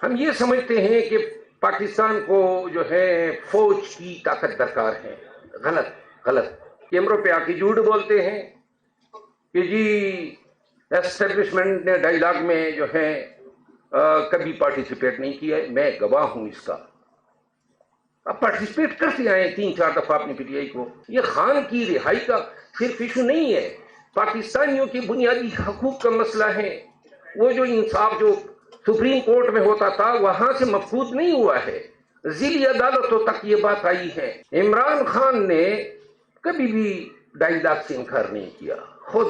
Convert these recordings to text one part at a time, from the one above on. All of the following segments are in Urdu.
ہم یہ سمجھتے ہیں کہ پاکستان کو جو ہے فوج کی طاقت درکار ہے. غلط. کیمروں پہ آ کے جھوٹ بولتے ہیں کہ جی اسٹیبلشمنٹ نے ڈائیلاگ میں جو ہے کبھی پارٹیسپیٹ نہیں کیا ہے. میں گواہ ہوں اس کا. اب پارٹیسپیٹ کرتے آئے 3-4 دفعہ اپنی پی ٹی آئی کو. یہ خان کی رہائی کا صرف ایشو نہیں ہے، پاکستانیوں کی بنیادی حقوق کا مسئلہ ہے. وہ جو انصاف جو سپریم کورٹ میں ہوتا تھا وہاں سے مفقود نہیں ہوا ہے، ذیلی عدالتوں تک یہ بات آئی ہے. عمران خان نے کبھی بھی ڈائیلاگ سے انکار نہیں کیا. خود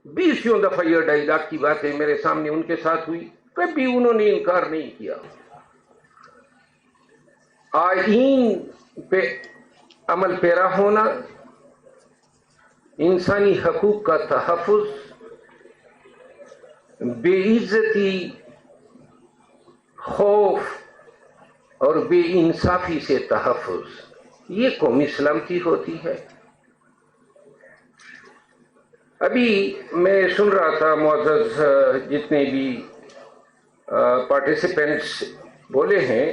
20 دفعہ یہ ڈائیلاگ کی باتیں میرے سامنے ان کے ساتھ ہوئی، کبھی انہوں نے انکار نہیں کیا. آئین پہ عمل پیرا ہونا، انسانی حقوق کا تحفظ، بے عزتی، خوف اور بے انصافی سے تحفظ، یہ قومی سلامتی ہوتی ہے. ابھی میں سن رہا تھا معزز جتنے بھی پارٹیسپینٹس بولے ہیں،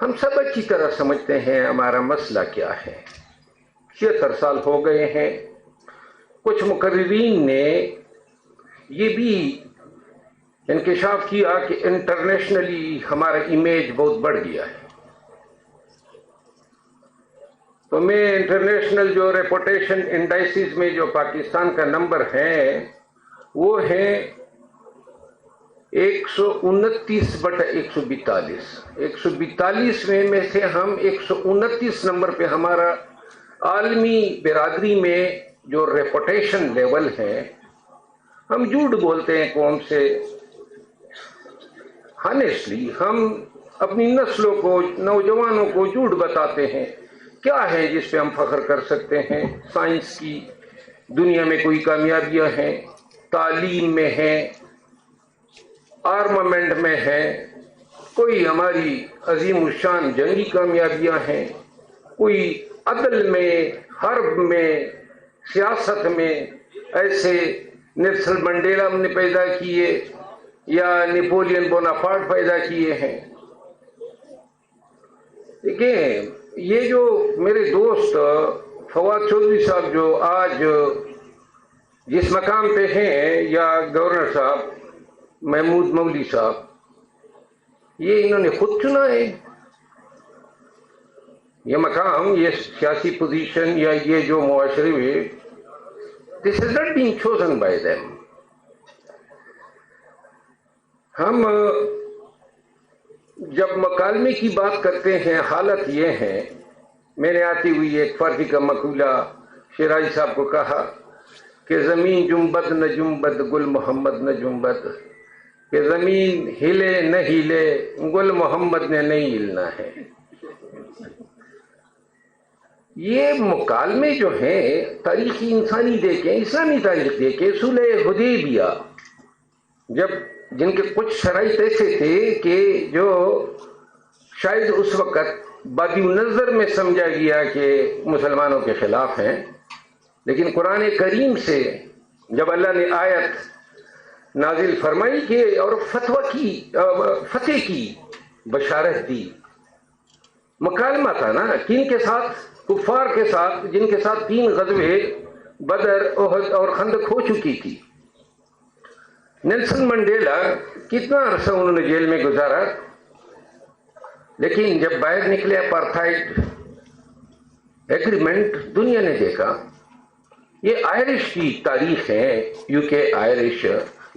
ہم سب اچھی طرح سمجھتے ہیں ہمارا مسئلہ کیا ہے. 76 سال ہو گئے ہیں. کچھ مقررین نے یہ بھی انکشاف کیا کہ انٹرنیشنلی ہمارا امیج بہت بڑھ گیا ہے. تو میں انٹرنیشنل جو ریپوٹیشن انڈائسز میں جو پاکستان کا نمبر ہے وہ ہے 129/142. 142 میں سے ہم 129 نمبر پہ ہمارا عالمی برادری میں جو ریپوٹیشن لیول ہے. ہم جھوٹ بولتے ہیں قوم سے. ہانیسٹلی ہم اپنی نسلوں کو، نوجوانوں کو جھوٹ بتاتے ہیں. کیا ہے جس پہ ہم فخر کر سکتے ہیں؟ سائنس کی دنیا میں کوئی کامیابیاں ہیں، تعلیم میں ہیں، آرمامنٹ میں ہے، کوئی ہماری عظیم الشان جنگی کامیابیاں ہیں، کوئی عدل میں، حرب میں، سیاست میں ایسے نیلسن منڈیلا نے پیدا کیے یا نیپولین بوناپارٹ پیدا کیے ہیں. دیکھیں یہ جو میرے دوست فواد چودھری صاحب جو آج جس مقام پہ ہیں، یا گورنر صاحب محمود مودی صاحب، یہ انہوں نے خود چنا ہے. یہ مقام، یہ سیاسی پوزیشن یا یہ جو معاشرے میں، this has not been chosen by them. ہم جب مکالمے کی بات کرتے ہیں حالت یہ ہے، میں نے آتی ہوئی ایک فارسی کا مقولہ شیرازی صاحب کو کہا کہ زمین جنبد نہ جنبد گل محمد نہ جنبد، کہ زمین ہلے نہ ہلے گل محمد نے نہیں ہلنا ہے. یہ مکالمے جو ہیں تاریخی انسانی دیکھیں، اسلامی تاریخ دیکھیں. صلح حدیبیہ جب جن کے کچھ شرائط ایسے تھے کہ جو شاید اس وقت بادی نظر میں سمجھا گیا کہ مسلمانوں کے خلاف ہیں، لیکن قرآن کریم سے جب اللہ نے آیت نازل فرمائی کہ اور فتح کی بشارت دی، مکالمہ تھا نا کن کے ساتھ؟ کفار کے ساتھ، جن کے ساتھ 3 غزوے بدر، احد اور خندق ہو چکی تھی. نیلسن منڈیلا کتنا عرصہ انہوں نے جیل میں گزارا، لیکن جب باہر نکلے اپارتھائڈ ایگریمنٹ دنیا نے دیکھا. یہ آئرش کی تاریخ ہے، یو کے آئرش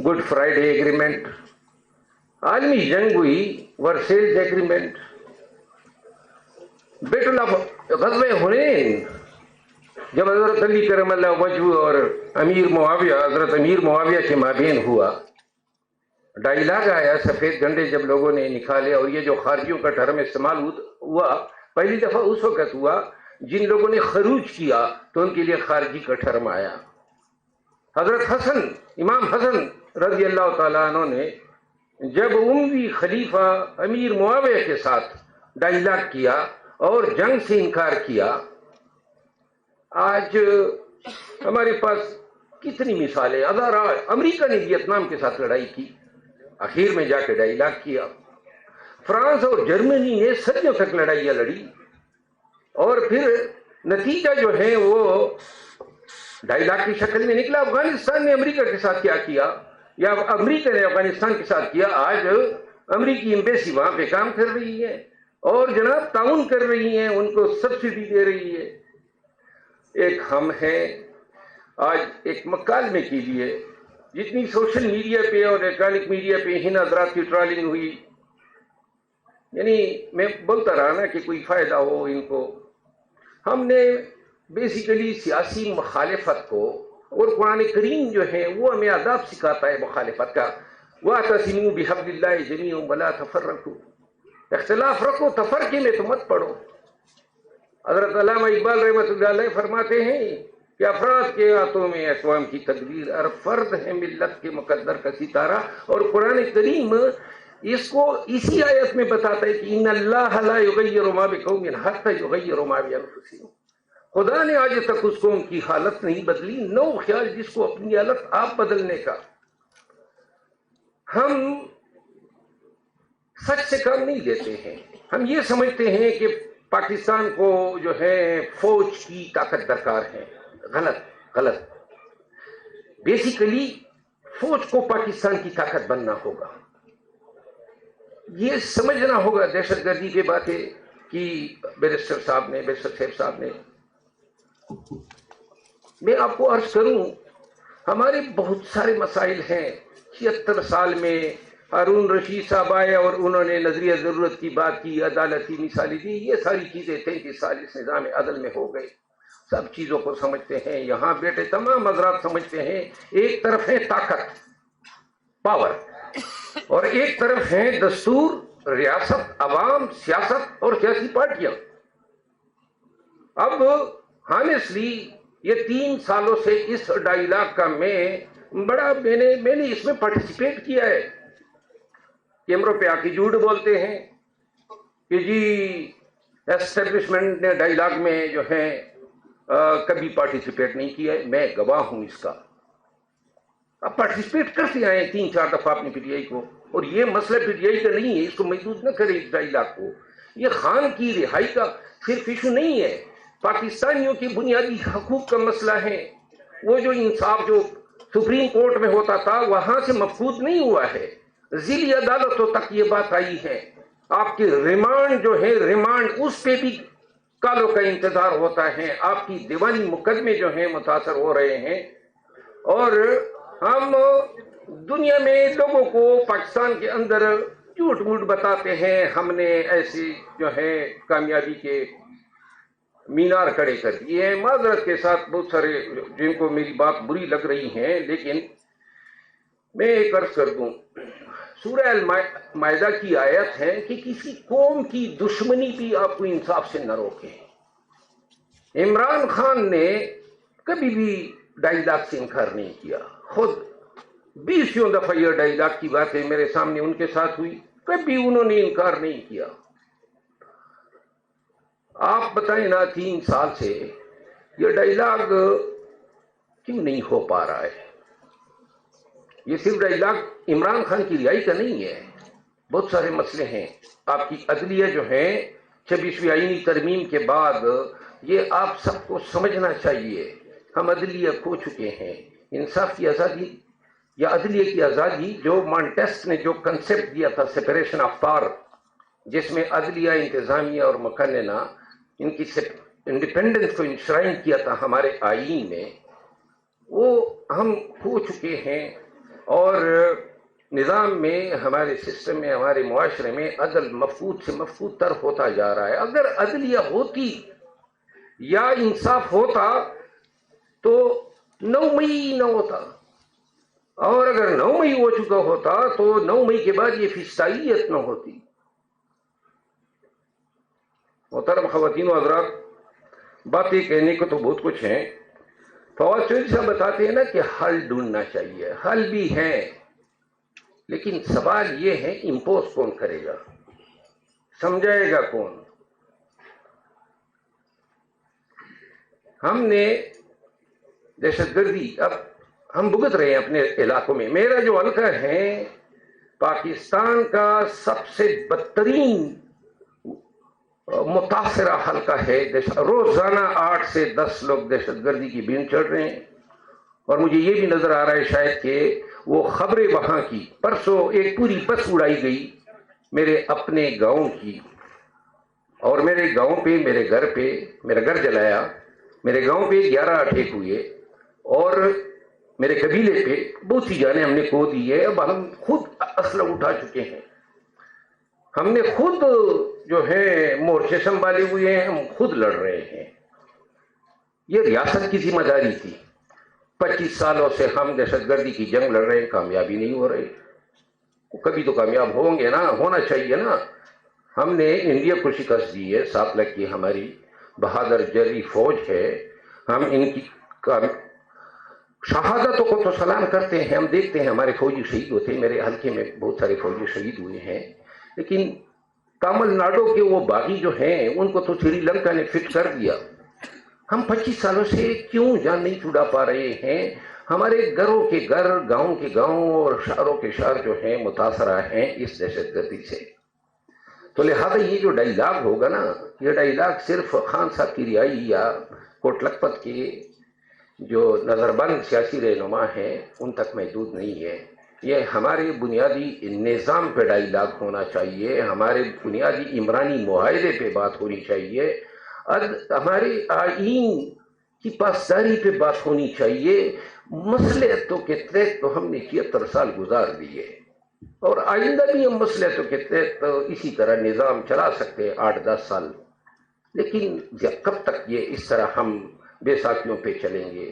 گڈ فرائیڈے ایگریمنٹ، عالمی جنگ ہوئی ورسیلز ایگریمنٹ، بیٹل آف غزوہ حنین جب حضرت علی کرم اللہ وجہہ اور حضرت امیر معاویہ کے مابین ہوا، ڈائیلاگ آیا، سفید جھنڈے جب لوگوں نے نکالے. اور یہ جو خارجیوں کا ٹرم استعمال ہوا پہلی دفعہ اس وقت ہوا جن لوگوں نے خروج کیا تو ان کے لیے خارجی کا ٹرم آیا. حضرت حسن، امام حسن رضی اللہ تعالیٰ عنہ نے جب اموی خلیفہ امیر معاویہ کے ساتھ ڈائیلاگ کیا اور جنگ سے انکار کیا. آج ہمارے پاس کتنی مثالیں. امریکہ نے ویتنام کے ساتھ لڑائی کی، آخر میں جا کے ڈائیلاگ کیا. فرانس اور جرمنی نے صدیوں تک لڑائیاں لڑی اور پھر نتیجہ جو ہے وہ 2.5 لاکھ کی شکل میں نکلا. افغانستان نے امریکہ کے ساتھ کیا کیا یا امریکہ نے افغانستان کے ساتھ کیا؟ آج امریکی ایمبیسی وہاں پہ کام کر رہی ہے اور جناب تعاون کر رہی ہیں، ان کو سبسڈی دے رہی ہے. ایک ہم ہیں. آج ایک مکالمے کیجیے، جتنی سوشل میڈیا پہ اور الیکٹرانک میڈیا پہ ان حضرات کی ٹرالنگ ہوئی، یعنی میں بولتا رہا نا کہ کوئی فائدہ ہو ان کو. ہم نے بیسیکلی سیاسی مخالفت کو، اور قرآن کریم جو ہے وہ ہمیں آداب سکھاتا ہے مخالفت کا. وَاعْتَصِمُوا بِحَبْلِ اللَّهِ جَمِيعًا وَلَا تَفَرَّقُوا، اختلاف رکھو، تفرقے میں تو مت پڑو. حضرت علامہ اقبال رحمۃ اللہ علیہ فرماتے ہیں کہ افراد کے ہاتھوں میں اقوام کی تقدیر، اور فرد ہے ملت کے مقدر کا ستارہ. اور قرآن کریم اس کو اسی آیت میں بتاتا ہے کہ ان اللہ لا یغیر ما بقوم حتی یغیروا ما بانفسہم. خدا نے آج تک اس قوم کی حالت نہیں بدلی، نو خیال جس کو اپنی حالت آپ بدلنے کا. ہم سچ سے کام نہیں لیتے ہیں. ہم یہ سمجھتے ہیں کہ پاکستان کو جو ہے فوج کی طاقت درکار ہے. غلط. بیسیکلی فوج کو پاکستان کی طاقت بننا ہوگا. یہ سمجھنا ہوگا. دہشت گردی پہ باتیں کی بیرسٹر صاحب نے. میں آپ کو عرض کروں، ہمارے بہت سارے مسائل ہیں. 76 سال میں ہارون رشید صاحب آئے اور انہوں نے نظریہ ضرورت کی بات کی، عدالتی مثالیں دی. یہ ساری چیزیں 33 سال اس نظام عدل میں ہو گئے. سب چیزوں کو سمجھتے ہیں. یہاں بیٹے تمام حضرات سمجھتے ہیں. ایک طرف ہے طاقت، پاور، اور ایک طرف ہے دستور، ریاست، عوام، سیاست اور سیاسی پارٹیاں. اب ہانیسٹلی یہ 3 سالوں سے اس ڈائیلاگ کا میں نے اس میں پارٹیسپیٹ کیا ہے کہ امروں پہ آ کے جھوٹ بولتے ہیں کہ جی ایسٹیبلشمنٹ نے ڈائیلاگ میں جو ہے کبھی پارٹیسپیٹ نہیں کیا ہے. میں گواہ ہوں اس کا. اب پارٹیسپیٹ کرتے آئے 3-4 دفعہ اپنی پی ٹی آئی کو. اور یہ مسئلہ پی ٹی آئی کا نہیں ہے، اس کو محدود نہ کرے اس ڈائیلاگ کو. یہ خان کی رہائی کا صرف ایشو نہیں ہے، پاکستانیوں کی بنیادی حقوق کا مسئلہ ہے. وہ جو انصاف جو سپریم کورٹ میں ہوتا تھا وہاں سے مفقود نہیں ہوا ہے، ذیلی عدالتوں تک یہ بات آئی ہے. آپ کی ریمانڈ جو ہے، ریمانڈ اس پہ بھی کالوں کا انتظار ہوتا ہے. آپ کی دیوانی مقدمے جو ہیں متاثر ہو رہے ہیں. اور ہم دنیا میں لوگوں کو پاکستان کے اندر جھوٹ موٹ بتاتے ہیں. ہم نے ایسی جو ہے کامیابی کے مینار کھڑے کر دیے ہیں. معذرت کے ساتھ بہت سارے جن کو میری بات بری لگ رہی ہیں، لیکن میں ایک عرض کر دوں، سورہ المائدہ کی آیت ہے کہ کسی قوم کی دشمنی بھی آپ کو انصاف سے نہ روکے. عمران خان نے کبھی بھی ڈائیلاگ سے انکار نہیں کیا. خود 20 دفعہ یہ ڈائیلاگ کی باتیں میرے سامنے ان کے ساتھ ہوئی، کبھی انہوں نے انکار نہیں کیا. آپ بتائیں نا 3 سال سے یہ ڈائیلاگ کیوں نہیں ہو پا رہا ہے؟ یہ صرف ڈائیلاگ عمران خان کی رہائی کا نہیں ہے، بہت سارے مسئلے ہیں. آپ کی عدلیہ جو ہے 26ویں آئینی ترمیم کے بعد یہ آپ سب کو سمجھنا چاہیے. ہم عدلیہ کھو چکے ہیں. انصاف کی آزادی یا عدلیہ کی آزادی جو مانٹیسٹ نے جو کنسپٹ دیا تھا سیپریشن آف پاور، جس میں عدلیہ، انتظامیہ اور مقننہ ان کی انڈیپینڈنس کو انشرائن کیا تھا ہمارے آئین میں، وہ ہم کھو چکے ہیں. اور نظام میں، ہمارے سسٹم میں، ہمارے معاشرے میں عدل مفقود سے مفقود تر ہوتا جا رہا ہے. اگر عدلیہ ہوتی یا انصاف ہوتا تو 9 مئی نہ ہوتا، اور اگر 9 مئی ہو چکا ہوتا تو 9 مئی کے بعد یہ فسطائیت نہ ہوتی. محترم خواتین و حضرات، باتیں کہنے کو تو بہت کچھ ہیں. فواد چودھری صاحب بتاتے ہیں نا کہ حل ڈھونڈنا چاہیے. حل بھی ہے، لیکن سوال یہ ہے امپوز کون کرے گا، سمجھائے گا کون؟ ہم نے دہشت گردی اب ہم بھگت رہے ہیں اپنے علاقوں میں. میرا جو حلقہ ہے پاکستان کا سب سے بدترین متاثرہ حلقہ ہے. روزانہ 8 سے 10 لوگ دہشت گردی کی بین چڑھ رہے ہیں، اور مجھے یہ بھی نظر آ رہا ہے شاید کہ وہ خبریں وہاں کی، پرسوں ایک پوری بس اڑائی گئی میرے اپنے گاؤں کی، اور میرے گاؤں پہ میرا گھر جلایا، میرے گاؤں پہ 11 اٹیک ہوئے، اور میرے قبیلے پہ بہت سی جانیں ہم نے کھو دی ہے. اب ہم خود اسلحہ اٹھا چکے ہیں، ہم نے خود جو ہے مورچے سنبھالے ہوئے ہیں، ہم خود لڑ رہے ہیں. یہ ریاست کی ذمہ داری تھی. 25 سالوں سے ہم دہشت گردی کی جنگ لڑ رہے ہیں، کامیابی نہیں ہو رہی. کبھی تو کامیاب ہوں گے نا، ہونا چاہیے نا. ہم نے انڈیا کو شکست دی ہے، 7 لاکھ کی ہماری بہادر جری فوج ہے. ہم ان کی شہادتوں کو تو سلام کرتے ہیں. ہم دیکھتے ہیں ہمارے فوجی شہید ہوتے ہیں، میرے حلقے میں بہت سارے فوجی شہید ہوئے ہیں، لیکن تامل ناڈو کے وہ باغی جو ہیں ان کو تو سری لنکا نے فٹ کر دیا. ہم 25 سالوں سے کیوں جان نہیں چھڑا پا رہے ہیں؟ ہمارے گھروں کے گھر، گاؤں کے گاؤں اور شہروں کے شہر جو ہیں متاثرہ ہیں اس دہشت گردی سے. تو لہذا یہ جو ڈائیلاگ ہوگا نا، یہ ڈائیلاگ صرف خان صاحب کی رہائی یا کوٹ لکھپت کے جو نظر بند سیاسی رہنما ہیں ان تک محدود نہیں ہے. یہ ہمارے بنیادی نظام پہ ڈائیلاگ ہونا چاہیے، ہمارے بنیادی عمرانی معاہدے پہ بات ہونی چاہیے، ہمارے آئین کی پاسداری پہ بات ہونی چاہیے. مصلحتوں کے تحت تو ہم نے 76 سال گزار دیے، اور آئندہ بھی ہم مصلحتوں کے تحت اسی طرح نظام چلا سکتے ہیں 8-10 سال. لیکن کب تک یہ اس طرح ہم بے ساکھیوں پہ چلیں گے؟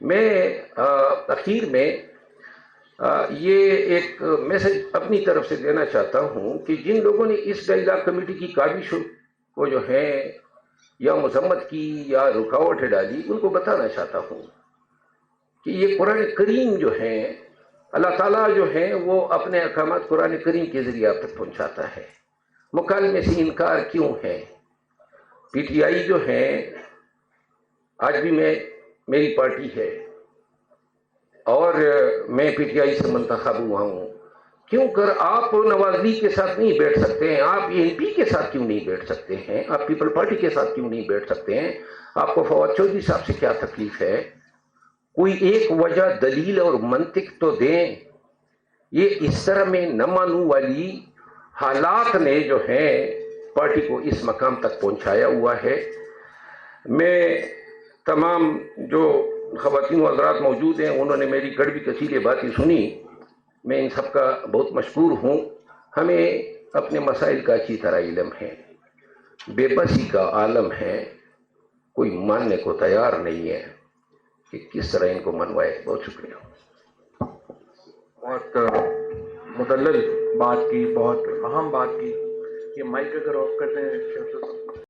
میں اخیر میں یہ ایک میسج اپنی طرف سے دینا چاہتا ہوں کہ جن لوگوں نے اس ڈائیلاگ کمیٹی کی کاوش کو جو ہے یا مذمت کی یا رکاوٹیں ڈالی، ان کو بتانا چاہتا ہوں کہ یہ قرآن کریم جو ہے، اللہ تعالیٰ جو ہے وہ اپنے احکامات قرآن کریم کے ذریعے آپ تک پہنچاتا ہے. مکالمے سے انکار کیوں ہے؟ پی ٹی آئی جو ہے آج بھی میری پارٹی ہے، اور میں پی ٹی آئی سے منتخب ہوا ہوں. کیوں کر آپ نواز لیگ کے ساتھ نہیں بیٹھ سکتے ہیں؟ آپ این پی کے ساتھ کیوں نہیں بیٹھ سکتے ہیں؟ آپ پیپل پارٹی کے ساتھ کیوں نہیں بیٹھ سکتے ہیں؟ آپ کو فواد چودھری صاحب سے کیا تکلیف ہے؟ کوئی ایک وجہ، دلیل اور منطق تو دیں. یہ اس طرح میں نہ مانوں والی حالات نے جو ہے پارٹی کو اس مقام تک پہنچایا ہوا ہے. میں تمام جو خواتین و حضرات موجود ہیں انہوں نے میری کڑوی کثیر باتیں سنی، میں ان سب کا بہت مشکور ہوں. ہمیں اپنے مسائل کا اچھی طرح علم ہے، بے بسی کا عالم ہے، کوئی ماننے کو تیار نہیں ہے کہ کس طرح ان کو منوائے. بہت شکریہ. بہت مدلل بات کی، بہت اہم بات کی. یہ مائک اگر آف کرتے ہیں